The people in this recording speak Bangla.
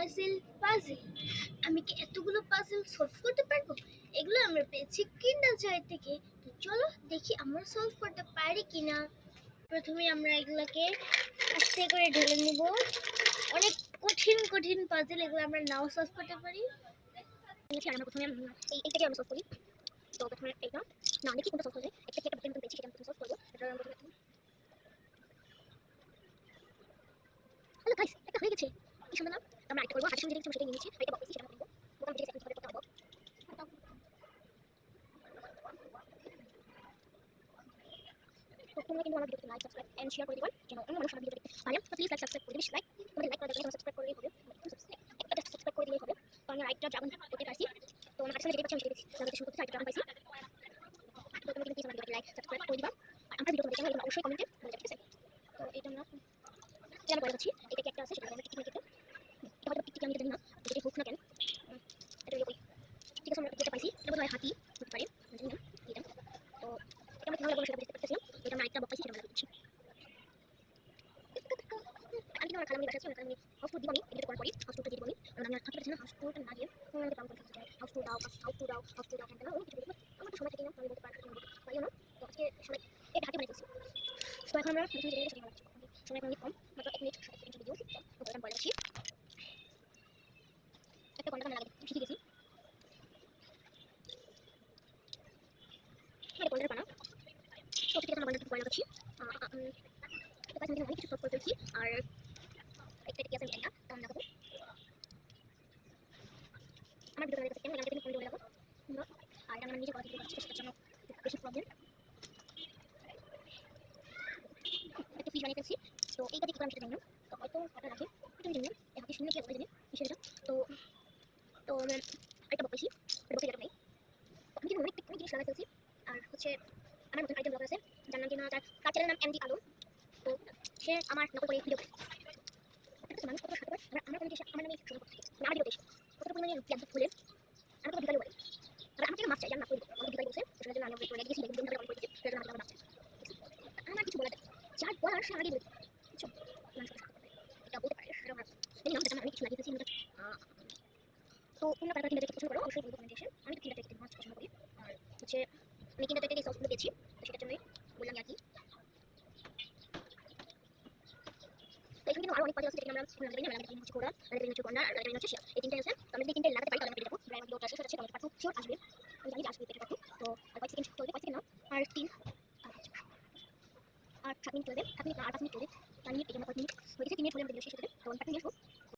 পাজেল পাজেল আমি কি এতগুলো পাজেল সলভ করতে পারবো? এগুলো আমরা পেয়েছি কিন্ডার জয় থেকে। তো চলো দেখি আমরা সলভ করতে পারি কিনা। প্রথমে আমরা এগুলোকে আস্তে করে ঢেলে নিব। অনেক কঠিন কঠিন পাজেল, এগুলো আমরা নাও সলভ করতে পারি। আমরা প্রথমে এইটাকে আমরা সলভ করি। তো প্রথমে এইটা না দেখি কোনটা সলভ হবে। একটা একটা পেয়েছি, সেটা আমরা সলভ করবো। এটা আমরা হ্যালো গাইস, একটা হয়ে গেছে। কি সুন্দর না? আমরা আরেকটা করবো। হাতের সঙ্গে যেটা কিছু সেটা নিয়ে নিচ্ছি। এটা বক্সি, সেটা আমরা করবো। বোতাম যেটা সেটা করতে হবে। তো তোমরা কিন্তু আমার ভিডিওতে লাইক, সাবস্ক্রাইব এন্ড শেয়ার করে দিবেন যেন অন্য মানুষ আমার ভিডিও দেখতে পারে। তো প্লিজ লাইক সাবস্ক্রাইব করে দিবেন। লাইক তোমাদের লাইক করা দরকার, সাবস্ক্রাইব করলেই হবে। একটা সাবস্ক্রাইব করে দিলেই হবে। তো আমি আরেকটা ড্রাগন করতে পারছি। তো আমার কাছে যেটা পাচ্ছি আমি সেটা দিচ্ছি। আমি শুরু করতে চাই, ড্রাগন পাইছি। তো তুমি কিন্তু প্লিজ আমার ভিডিওতে লাইক সাবস্ক্রাইব করে দিবা। আর আমার ভিডিও তোমাদের কেমন লাগলো অবশ্যই কমেন্টে বলে যাবে, ঠিক আছে? তো এটা আমরা করে যাচ্ছি। এটা কি একটা আছে সেটা আমরা টিক টিক এটা হয়তো টিক আমি জানি না যেটা হোক না কেন। এটা ওই ঠিক আছে, আমরা যেটা পাইছি এটা বোধহয় হাতি হতে পারে, জানি না এটা। তো এটা আমরা কিভাবে সেটা বুঝতে পারতেছি না। এটা আমরা আরেকটা বক্স পাইছি, সেটা আমরা দিচ্ছি। আমি কিন্তু আমার খালামণি বাসা আছে, আমার খালামণি হাউস টুর দিব আমি এডিট করার পরে। হাউস টুরটা দিয়ে দিব আমি, কারণ আমি আর থাকতে পারছি না হাউস টুরটা না দিয়ে। আমাকে পাগল করে ফেলতে চাই। হাউস টুর দাও, হাউস টুর দাও, হাউস টুর দাও, কেন কিছু বলবো। আমার তো সময় থাকে না, আমি বলতে পারিও না। তো আজকে সময় এটা হাতে বানিয়েছি। তো এখন আমরা প্রথমে যেটা সেটা বানাচ্ছি। সময় এখন অনেক কম, মাত্র 1 মিনিট 27 সেকেন্ড ভিডিও। তো এটা বলে রাখছি। একটা ঘন্টা লাগে শিখে গেছি। এটা বলে বানা। তো ঠিক আছে, আমরা বলে রাখছি। এটা পাঁচ মিনিট অনেক কিছু সলভ করে ফেলছি। আর একটা কি আছে আমি জানি না, তো আমি দেখাবো। আমার ভিডিও কাছে কেমন লাগে তুমি কমেন্ট করে দাও। আর এটা আমার নিজে করা ভিডিও করছি, সেটার জন্য বেশি প্রবলেম। একটা ফিশ বানিয়ে ফেলছি। তো এইটা কি করে আমি সেটা জানি না। তো হয়তো কাটা রাখি, এটা আমি জানি না। এই হাতে শুনে কি হবে জানি কিসের এটা। তো তো আরেকটা বক পেয়েছি, এটা বকে যেটা নেই। তো আমি কিন্তু অনেক জিনিস লাগাই ফেলছি। আর হচ্ছে আমার নতুন আইটেম ব্লগার আছে, যার নাম কিনা তার চ্যানেলের নাম এমডি আলম। তো সে আমার নকল করে ভিডিও করে। মানুষ কত সাথে আমার কোনো দেশে আমার নামে শুরু করতে থাকে আমার ভিডিও দেশে কত পরিমাণে প্ল্যান খুলে আমি তো বিকালে বলি। আর আমার থেকে মাছ চাই, জান না কই আমাকে বিকালে বলছে, সেটার জন্য আমি ওয়েট করে গেছি, একদিন ধরে অন করে দিয়েছি, সেটার জন্য আমাকে মাছ চাই। আমার কিছু বলা যায়, যার বলার সে আগে বলে বুঝছো। মানুষ কত এটা বলতে পারে, সেটা আমার জানি না, আমি কিছু লাগিয়ে ফেলছি। তো তোমরা কারা কিনা দেখতে পছন্দ করো অবশ্যই বলবো কমেন্টে এসে। আমি তো কিনা দেখতে মাছ পছন্দ করি। আর হচ্ছে আমি কিনা দেখতে সসগুলো পেয়েছি, তো সেটার জন্যই বললাম আর কি। এখানে কিন্তু আরো অনেক পাজল আছে, যেটা আমরা জানি না। আমি হচ্ছে কোরা, আমি হচ্ছে কর্নার, আর আমি হচ্ছে শেয়ার, এই তিনটাই আছে। তো আমি যদি তিনটাই লাগাতে পারি তাহলে আমি পেয়ে যাবো। প্রায় ভিডিওটা শেষ হচ্ছে, তাহলে পার্ট 2 শিওর আসবে। আমি জানি যে আসবে এটা পার্ট 2। তো আর 5 সেকেন্ড চলবে, 5 সেকেন্ড না আর 3 আর 7 মিনিট চলবে, 7 মিনিট না আর 5 মিনিট চলবে। 4 মিনিট, এই জন্য 5 মিনিট হয়ে গেছে। 3 মিনিট হলে আমাদের ভিডিও শেষ হয়ে যাবে। তো আমি পার্ট 2 নিয়ে আসবো।